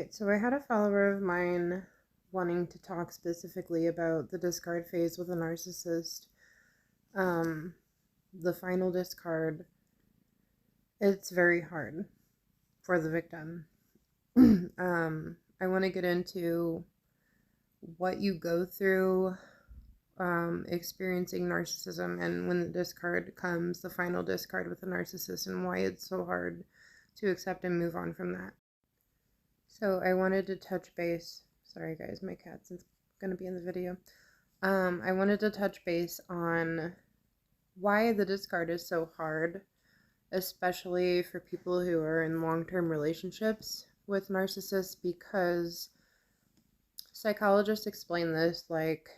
Alright, so I had a follower of mine wanting to talk specifically about the discard phase with a narcissist. The final discard, it's very hard for the victim. I want to get into what you go through experiencing narcissism, and when the discard comes, the final discard with a narcissist, and why it's so hard to accept and move on from that. So I wanted to touch base. Sorry guys, my cat's going to be in the video. I wanted to touch base on why the discard is so hard, especially for people who are in long-term relationships with narcissists, because psychologists explain this like,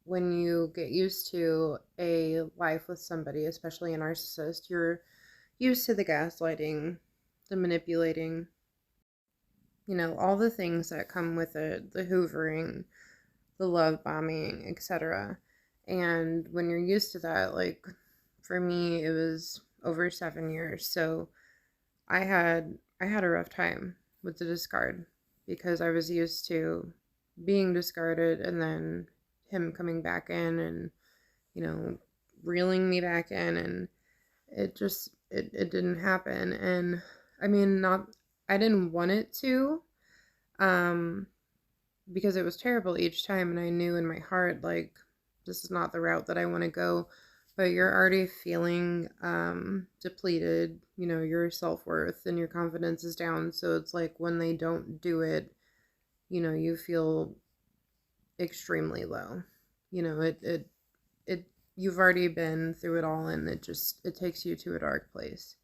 when you get used to a life with somebody, especially a narcissist, you're used to the gaslighting, the manipulating, all the things that come with it, the hoovering, the love bombing, etc. And when you're used to that, like for me, it was over 7 years. So I had a rough time with the discard because I was used to being discarded and then him coming back in and, reeling me back in, and it didn't happen. And I mean, I didn't want it to, because it was terrible each time, and I knew in my heart, like, this is not the route that I want to go. But you're already feeling depleted, your self-worth and your confidence is down. So it's like when they don't do it, you feel extremely low. You've already been through it all, and it takes you to a dark place.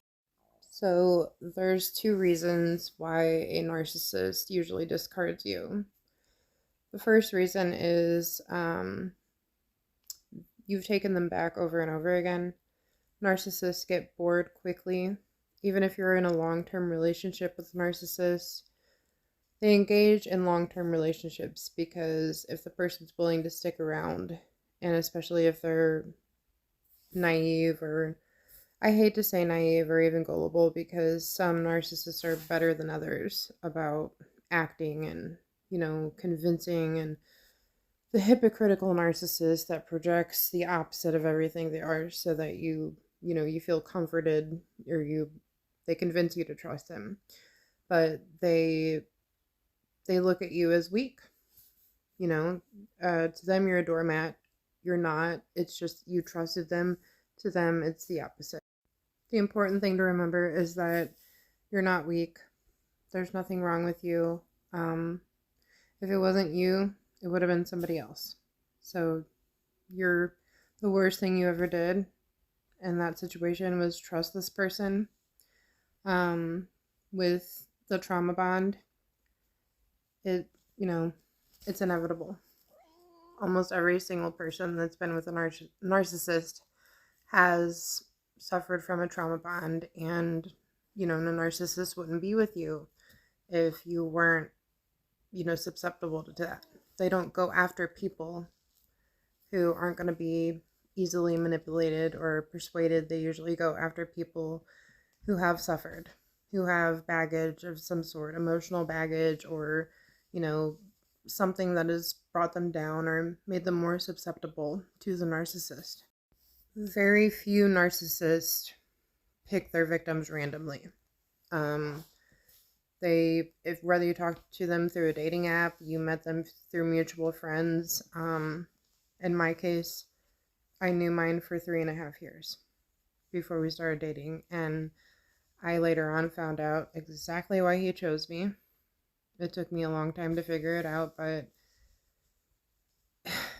So there's 2 reasons why a narcissist usually discards you. The first reason is you've taken them back over and over again. Narcissists get bored quickly. Even if you're in a long-term relationship with a narcissist, they engage in long-term relationships because if the person's willing to stick around, and especially if they're naive, or I hate to say naive or even gullible, because some narcissists are better than others about acting and, convincing, and the hypocritical narcissist that projects the opposite of everything they are so that you feel comforted, or they convince you to trust them. But they look at you as weak. To them, you're a doormat. You're not. It's just you trusted them. To them, it's the opposite. The important thing to remember is that you're not weak. There's nothing wrong with you. If it wasn't you, it would have been somebody else. So the worst thing you ever did in that situation was trust this person. With the trauma bond, it's inevitable. Almost every single person that's been with a narcissist has suffered from a trauma bond, and a narcissist wouldn't be with you if you weren't susceptible to that. They don't go after people who aren't going to be easily manipulated or persuaded. They usually go after people who have suffered, who have baggage of some sort, emotional baggage, or something that has brought them down or made them more susceptible to the narcissist. Very few narcissists pick their victims randomly. Whether you talk to them through a dating app, you met them through mutual friends. In my case, I knew mine for 3.5 years before we started dating, and I later on found out exactly why he chose me. It took me a long time to figure it out, but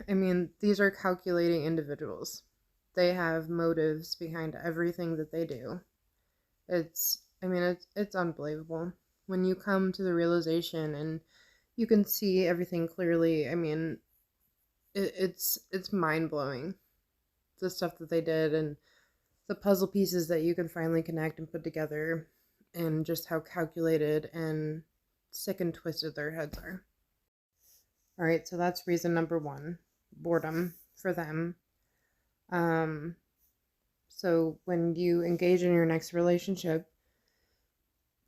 I mean, these are calculating individuals. They have motives behind everything that they do. It's unbelievable. When you come to the realization and you can see everything clearly, I mean, it's mind-blowing, the stuff that they did and the puzzle pieces that you can finally connect and put together, and just how calculated and sick and twisted their heads are. All right, so that's reason number 1, boredom for them. So when you engage in your next relationship,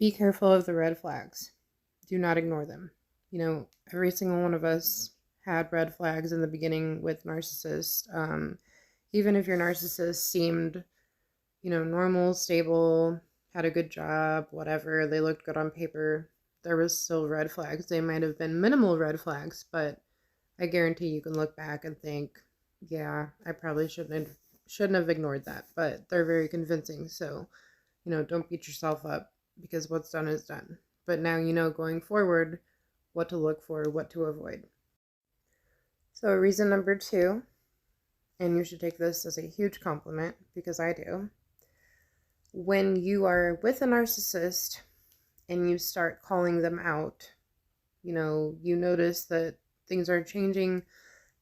be careful of the red flags. do not ignore them. You know, every single one of us had red flags in the beginning with narcissists. Even if your narcissist seemed, you know, normal, stable, had a good job, whatever, they looked good on paper, there was still red flags. They might have been minimal red flags, but I guarantee you can look back and think, yeah, I probably shouldn't have ignored that, but they're very convincing. So, you know, don't beat yourself up because what's done is done. But now you know going forward what to look for, what to avoid. So, reason number 2, and you should take this as a huge compliment because I do. When you are with a narcissist and you start calling them out, you know, you notice that things are changing.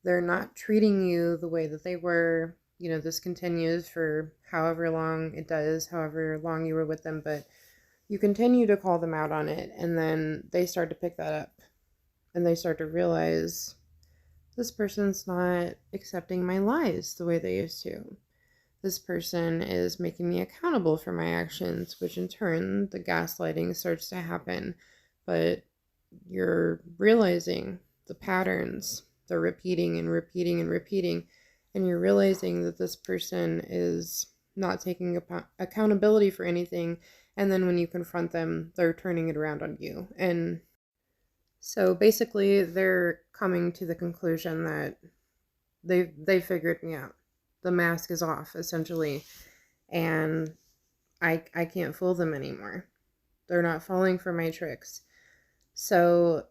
They're not treating you the way that they were. You know, this continues for however long it does, however long you were with them, but you continue to call them out on it, and then they start to pick that up, and they start to realize this person's not accepting my lies the way they used to. This person is making me accountable for my actions, which in turn, the gaslighting starts to happen, but you're realizing the patterns. They're repeating and repeating and repeating, and you're realizing that this person is not taking accountability for anything, and then when you confront them, they're turning it around on you. And so basically they're coming to the conclusion that they figured me out. The mask is off, essentially, and I can't fool them anymore. They're not falling for my tricks. So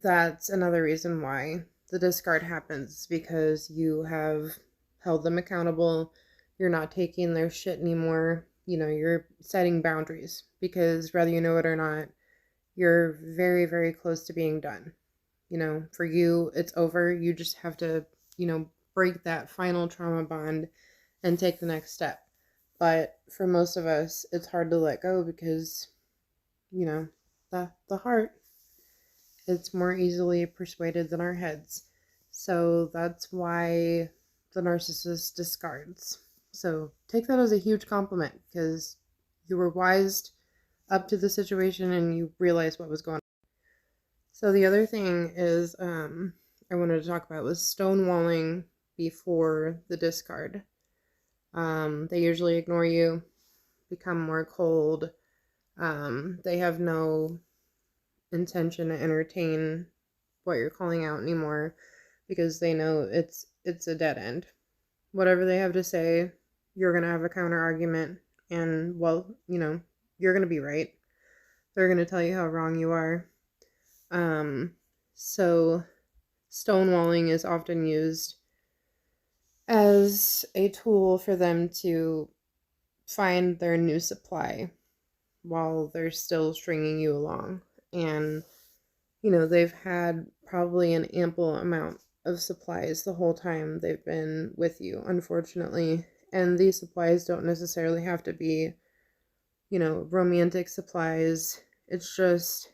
that's another reason why the discard happens, because you have held them accountable. You're not taking their shit anymore. You know, you're setting boundaries, because whether you know it or not, you're very, very close to being done. You know, for you, it's over. You just have to, you know, break that final trauma bond and take the next step. But for most of us, it's hard to let go because, you know, the heart, it's more easily persuaded than our heads. So that's why the narcissist discards. So take that as a huge compliment, because you were wised up to the situation and you realized what was going on. So the other thing is I wanted to talk about was stonewalling before the discard. They usually ignore you, become more cold. They have no intention to entertain what you're calling out anymore, because they know it's a dead end. Whatever they have to say, you're going to have a counter argument, and well, you know, you're going to be right. They're going to tell you how wrong you are. So stonewalling is often used as a tool for them to find their new supply while they're still stringing you along. And, you know, they've had probably an ample amount of supplies the whole time they've been with you, unfortunately. And these supplies don't necessarily have to be, you know, romantic supplies. It's just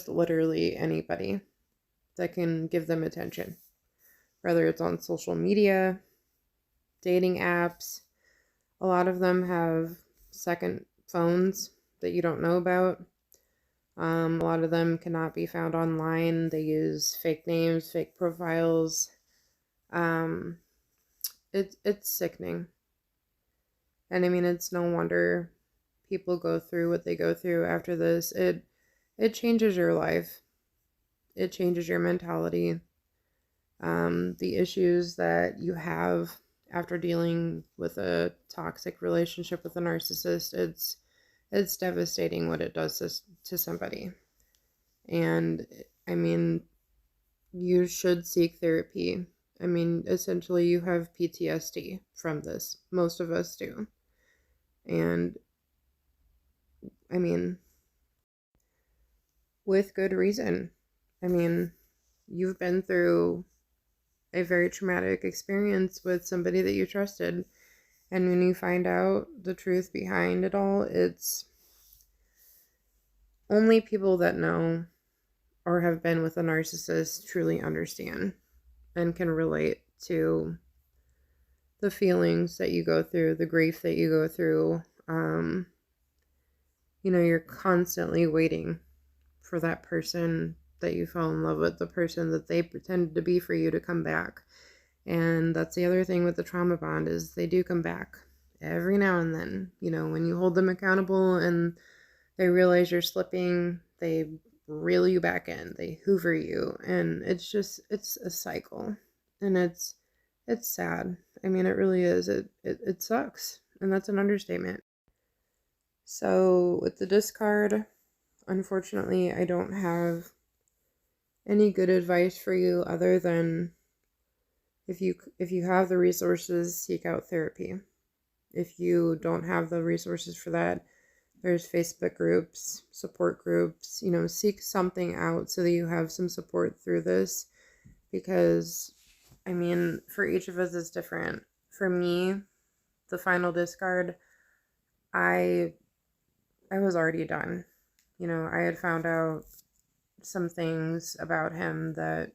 literally anybody that can give them attention. Whether it's on social media, dating apps. A lot of them have second phones that you don't know about. A lot of them cannot be found online. They use fake names, fake profiles. It's sickening. And I mean, it's no wonder people go through what they go through after this. It changes your life. It changes your mentality. The issues that you have after dealing with a toxic relationship with a narcissist, it's devastating what it does to somebody. And I mean, you should seek therapy. I mean, essentially you have PTSD from this. Most of us do. And I mean, with good reason. I mean, you've been through a very traumatic experience with somebody that you trusted, and when you find out the truth behind it all, it's only people that know or have been with a narcissist truly understand and can relate to the feelings that you go through, the grief that you go through. You know, you're constantly waiting for that person that you fell in love with, the person that they pretended to be for you, to come back. And that's the other thing with the trauma bond, is they do come back every now and then. You know, when you hold them accountable and they realize you're slipping, they reel you back in, they hoover you, and it's a cycle. And it's sad. I mean, it really is. It sucks, and that's an understatement. So with the discard, unfortunately, I don't have any good advice for you other than if you have the resources, seek out therapy. If you don't have the resources for that, there's Facebook groups, support groups, you know, seek something out so that you have some support through this, because I mean, for each of us it's different. For me, the final discard, I was already done. You know, I had found out some things about him that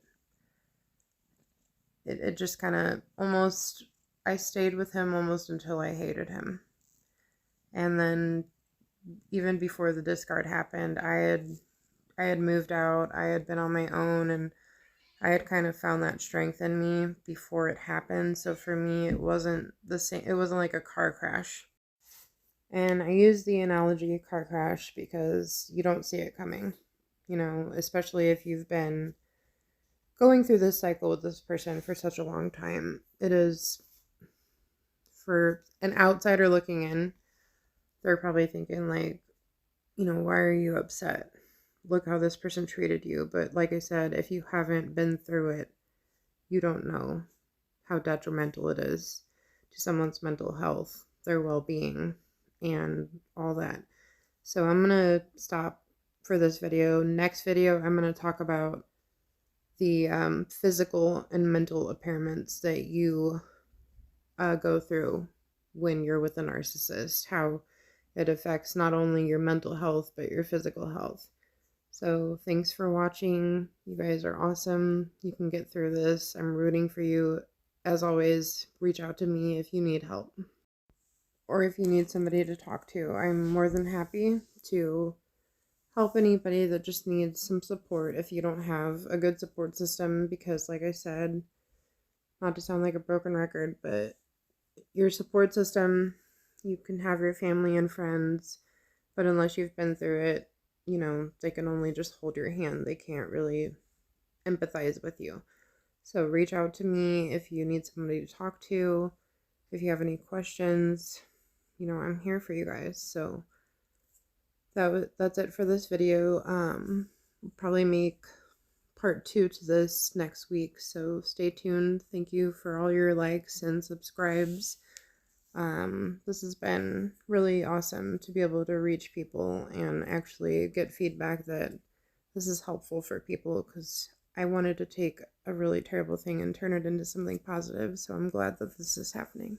it just kind of almost, I stayed with him almost until I hated him. And then even before the discard happened, I had moved out, I had been on my own, and I had kind of found that strength in me before it happened. So for me, it wasn't the same, it wasn't like a car crash. And I use the analogy car crash because you don't see it coming, you know, especially if you've been going through this cycle with this person for such a long time. It is, for an outsider looking in, they're probably thinking like, you know, why are you upset? Look how this person treated you. But like I said, if you haven't been through it, you don't know how detrimental it is to someone's mental health, their well-being, and all that. So I'm going to stop for this video. Next video, I'm going to talk about the physical and mental impairments that you go through when you're with a narcissist, how it affects not only your mental health, but your physical health. So thanks for watching. You guys are awesome. You can get through this. I'm rooting for you. As always, reach out to me if you need help, or if you need somebody to talk to. I'm more than happy to help anybody that just needs some support if you don't have a good support system, because like I said, not to sound like a broken record, but your support system, you can have your family and friends, but unless you've been through it, you know, they can only just hold your hand. They can't really empathize with you. So reach out to me if you need somebody to talk to. If you have any questions, you know, I'm here for you guys. So that's it for this video. We'll probably make part 2 to this next week, so stay tuned. Thank you for all your likes and subscribes. This has been really awesome to be able to reach people and actually get feedback that this is helpful for people, because I wanted to take a really terrible thing and turn it into something positive. So I'm glad that this is happening.